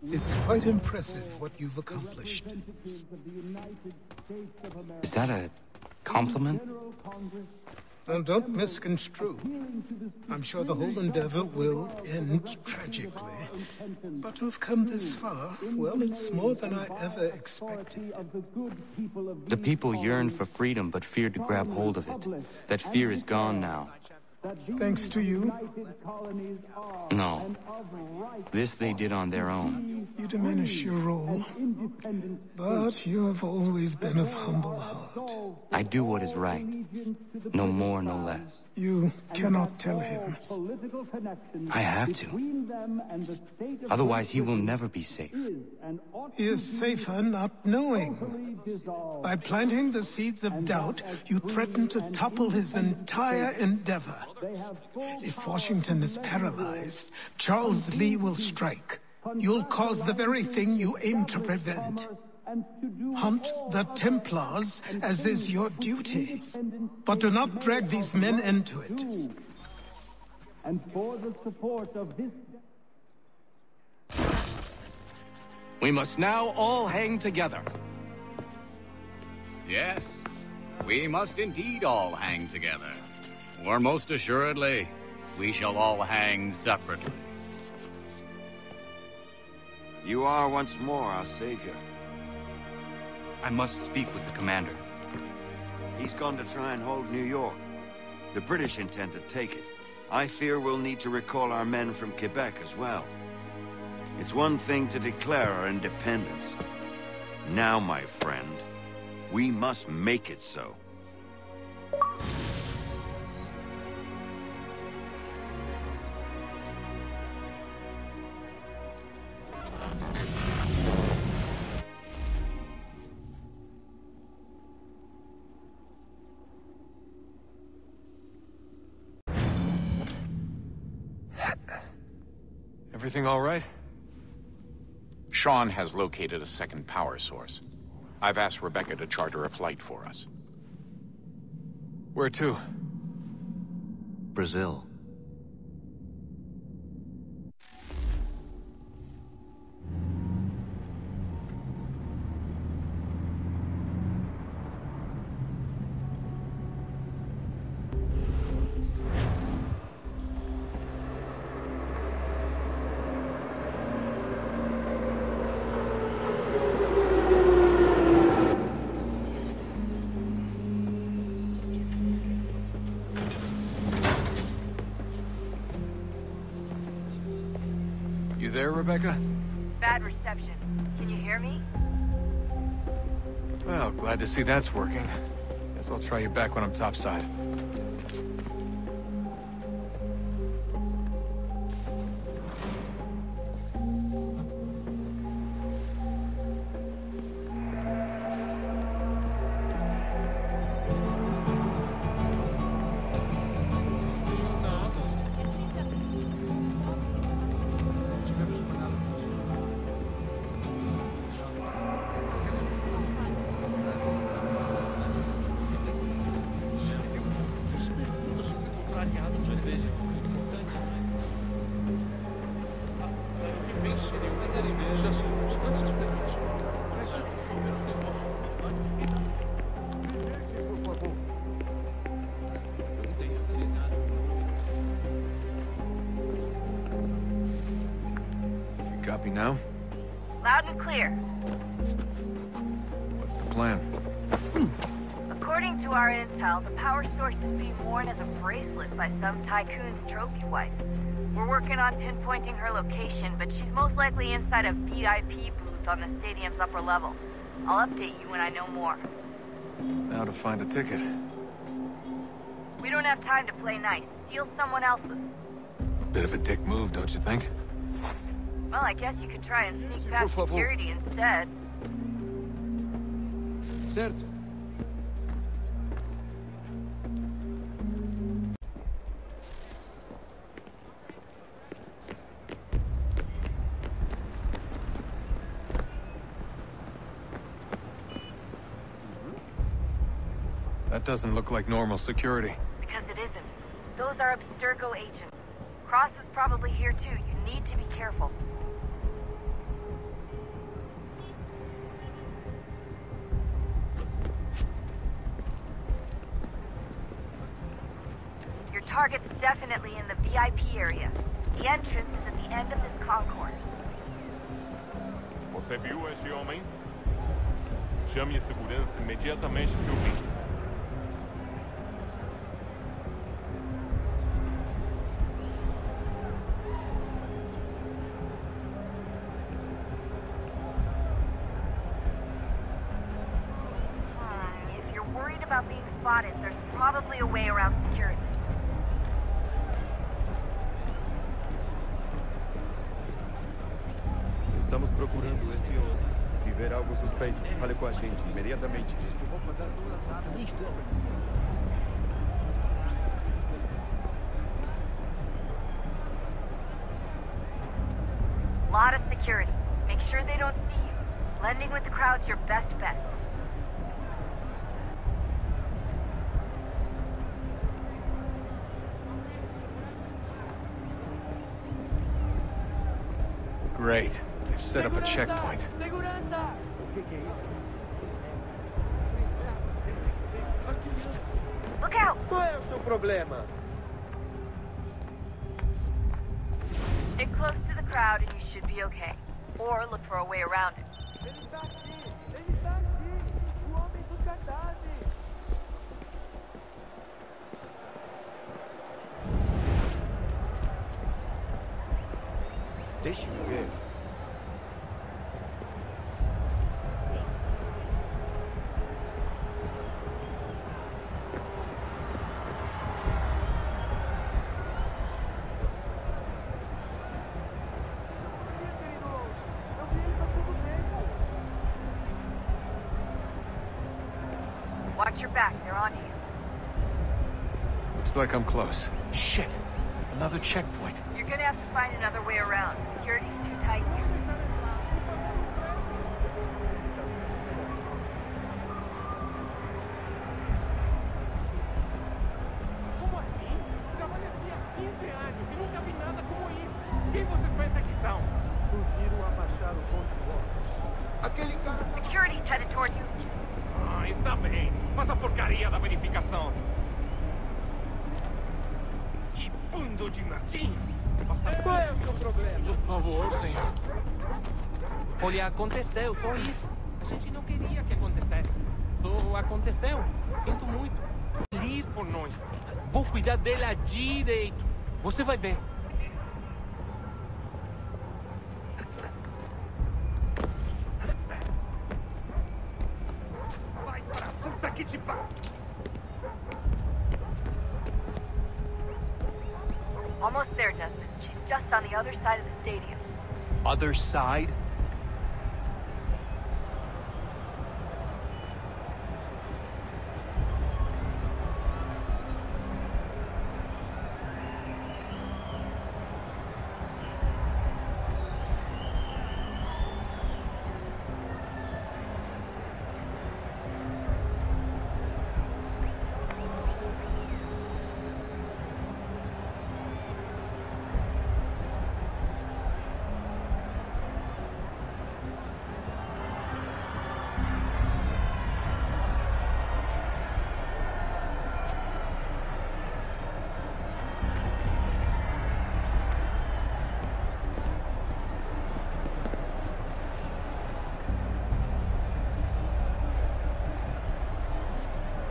It's quite impressive what you've accomplished. Is that a compliment? And don't misconstrue. I'm sure the whole endeavor will end tragically. But to have come this far, well, it's more than I ever expected. The people yearn for freedom but feared to grab hold of it. That fear is gone now. Thanks to you? No. This they did on their own. You diminish your role. But you have always been of humble heart. I do what is right. No more, no less. You cannot tell him. I have to. Otherwise, he will never be safe. He is safer not knowing. By planting the seeds of doubt, you threaten to topple his entire endeavor. If Washington is paralyzed, Charles Lee will strike. You'll cause the very thing you aim to prevent. Hunt the Templars, as is your duty. But do not drag these men into it. And for the support of this... We must now all hang together. Yes, we must indeed all hang together. Or most assuredly, we shall all hang separately. You are once more our savior. I must speak with the commander. He's gone to try and hold New York. The British intend to take it. I fear we'll need to recall our men from Quebec as well. It's one thing to declare our independence. Now, my friend, we must make it so. Everything all right? Sean has located a second power source. I've asked Rebecca to charter a flight for us. Where to? Brazil. You there, Rebecca? Bad reception. Can you hear me? Well, glad to see that's working. Guess I'll try you back when I'm topside. Copy now? Loud and clear. What's the plan? According to our intel, the power source is being worn as a bracelet by some tycoon's trophy wife. We're working on pinpointing her location, but she's most likely inside a VIP booth on the stadium's upper level. I'll update you when I know more. Now to find a ticket. We don't have time to play nice. Steal someone else's. Bit of a dick move, don't you think? Well, I guess you could try and sneak past security instead. Certo. That doesn't look like normal security. Because it isn't. Those are Abstergo agents. Cross is probably here too. You need to be careful. target's definitely in the VIP area. The entrance is at the end of this concourse. Você viu esse homem? Chame a segurança imediatamente que eu vi. If you're worried about being spotted, there's probably a way around security. Estamos procurando este homem. Se ver algo suspeito, fale com a gente imediatamente. Lot of security. Make sure they don't see you. Blending with the crowd's your best bet. Great. They've set up a checkpoint. Look out! Qual é o seu problema? Stick close to the crowd and you should be okay. Or look for a way around it. Deixe-me ver. Watch your back, they're on you. Looks like I'm close. Shit! Another checkpoint. You're gonna have to find another way around. Security's too tight here. Como assim? Trabalho aqui há 15 anos e nunca vi nada como isso. Quem vocês pensam que são? Sugiro abaixar o ponto de volta. Aquele cara... Security's headed toward you. Ah, está bem. Faça a porcaria da verificação. Que bando de Martim! Qual é o seu problema? Por favor, senhor. Olha, aconteceu, só isso. A gente não queria que acontecesse. Só aconteceu. Sinto muito. Feliz por nós. Vou cuidar dela direito. Você vai ver. Vai para a puta que te pariu! Almost there, Desmond. She's just on the other side of the stadium. Other side?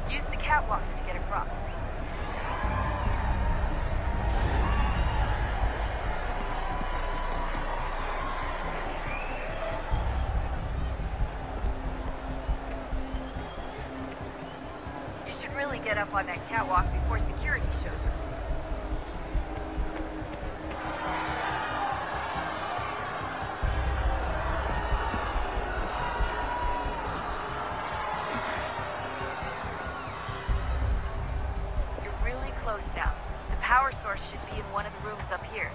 Use the catwalks to get across. You should really get up on that catwalk before security shows up. Close now. The power source should be in one of the rooms up here.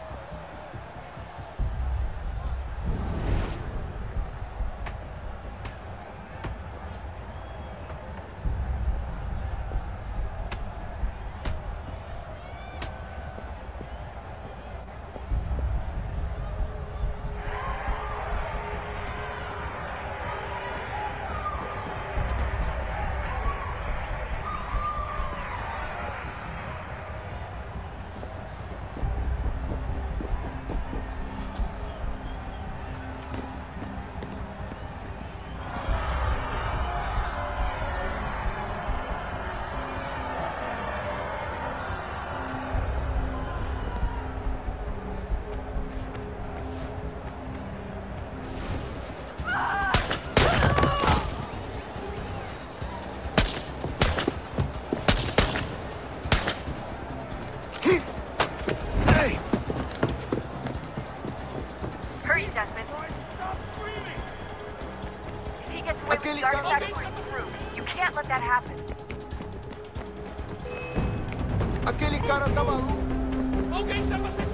The artifact was through. You can't let that happen. Aquele cara tá maluco. Alguém chama a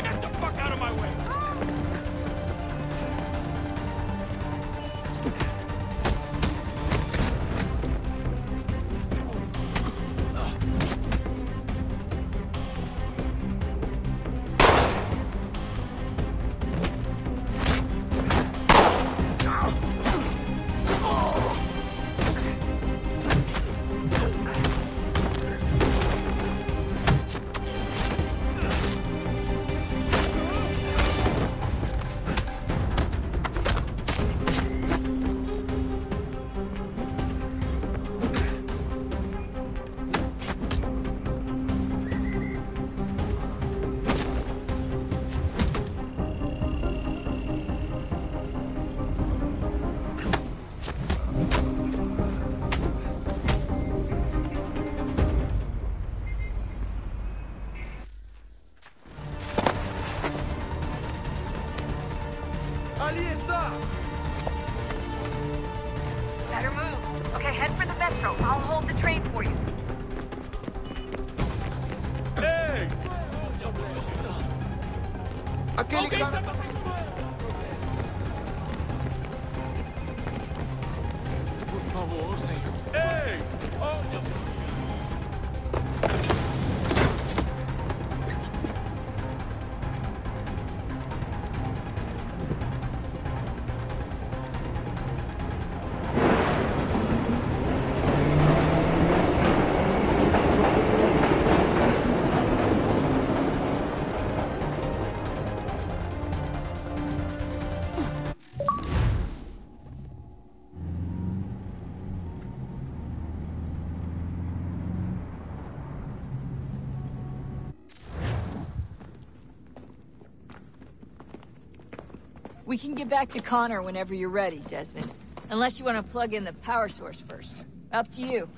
Get the fuck out of my way! Better move. Okay, head for the metro. I'll hold the train for you. Hey! Aquele Alguém cara... chama a Por favor, senhor. Ei! Oh! We can get back to Connor whenever you're ready, Desmond. Unless you want to plug in the power source first. Up to you.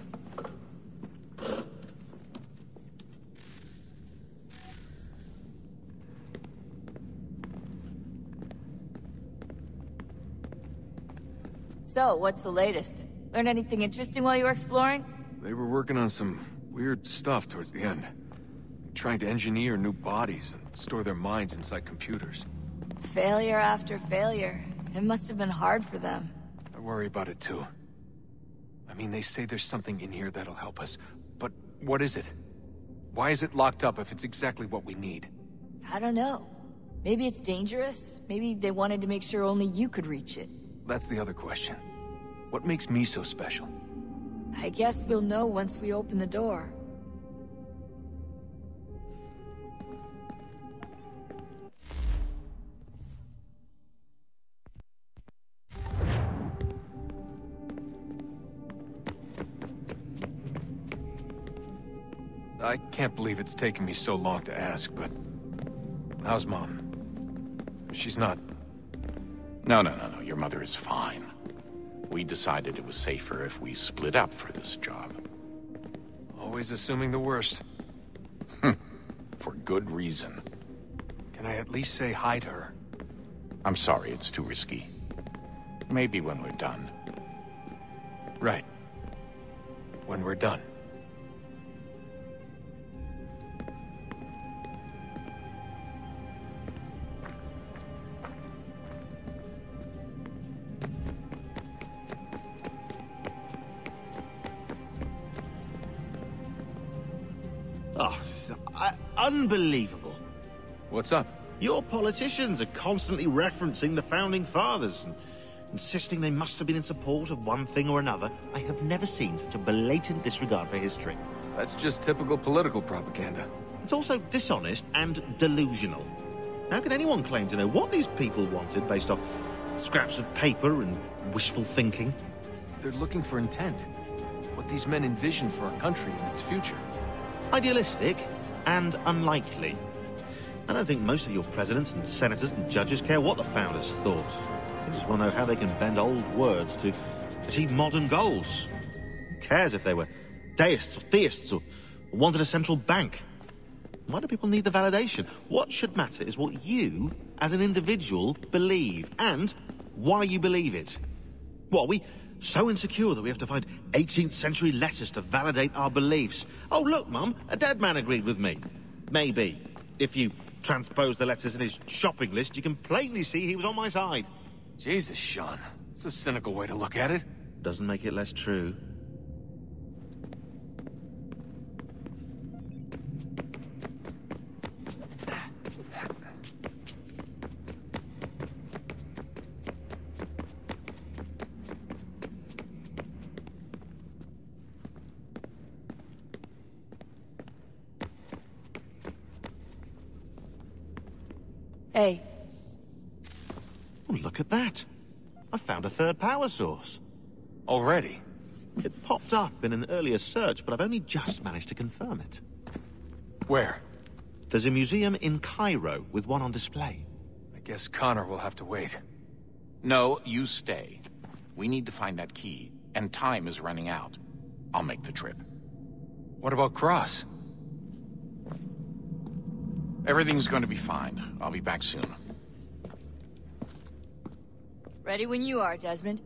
So, what's the latest? Learn anything interesting while you were exploring? They were working on some weird stuff towards the end. Trying to engineer new bodies and store their minds inside computers. Failure after failure. It must have been hard for them. I worry about it too. I mean, they say there's something in here that'll help us. But what is it? Why is it locked up if it's exactly what we need? I don't know. Maybe it's dangerous. Maybe they wanted to make sure only you could reach it. That's the other question. What makes me so special? I guess we'll know once we open the door. I can't believe it's taken me so long to ask, but... how's Mom? She's not... No. Your mother is fine. We decided it was safer if we split up for this job. Always assuming the worst. For good reason. Can I at least say hi to her? I'm sorry, it's too risky. Maybe when we're done. Right. When we're done. Unbelievable. What's up? Your politicians are constantly referencing the Founding Fathers and insisting they must have been in support of one thing or another. I have never seen such a blatant disregard for history. That's just typical political propaganda. It's also dishonest and delusional. How can anyone claim to know what these people wanted based off scraps of paper and wishful thinking? They're looking for intent. What these men envision for our country and its future. Idealistic and unlikely. I don't think most of your presidents and senators and judges care what the founders thought. They just want to know how they can bend old words to achieve modern goals. Who cares if they were deists or theists or wanted a central bank? Why do people need the validation? What should matter is what you, as an individual, believe, and why you believe it. What, are we so insecure that we have to find 18th century letters to validate our beliefs? Oh, look, Mum, a dead man agreed with me. Maybe. If you transpose the letters in his shopping list, you can plainly see he was on my side. Jesus, Sean. It's a cynical way to look at it. Doesn't make it less true. Hey. Oh, look at that. I found a third power source. Already? It popped up in an earlier search, but I've only just managed to confirm it. Where? There's a museum in Cairo with one on display. I guess Connor will have to wait. No, you stay. We need to find that key, and time is running out. I'll make the trip. What about Cross? Everything's going to be fine. I'll be back soon. Ready when you are, Desmond.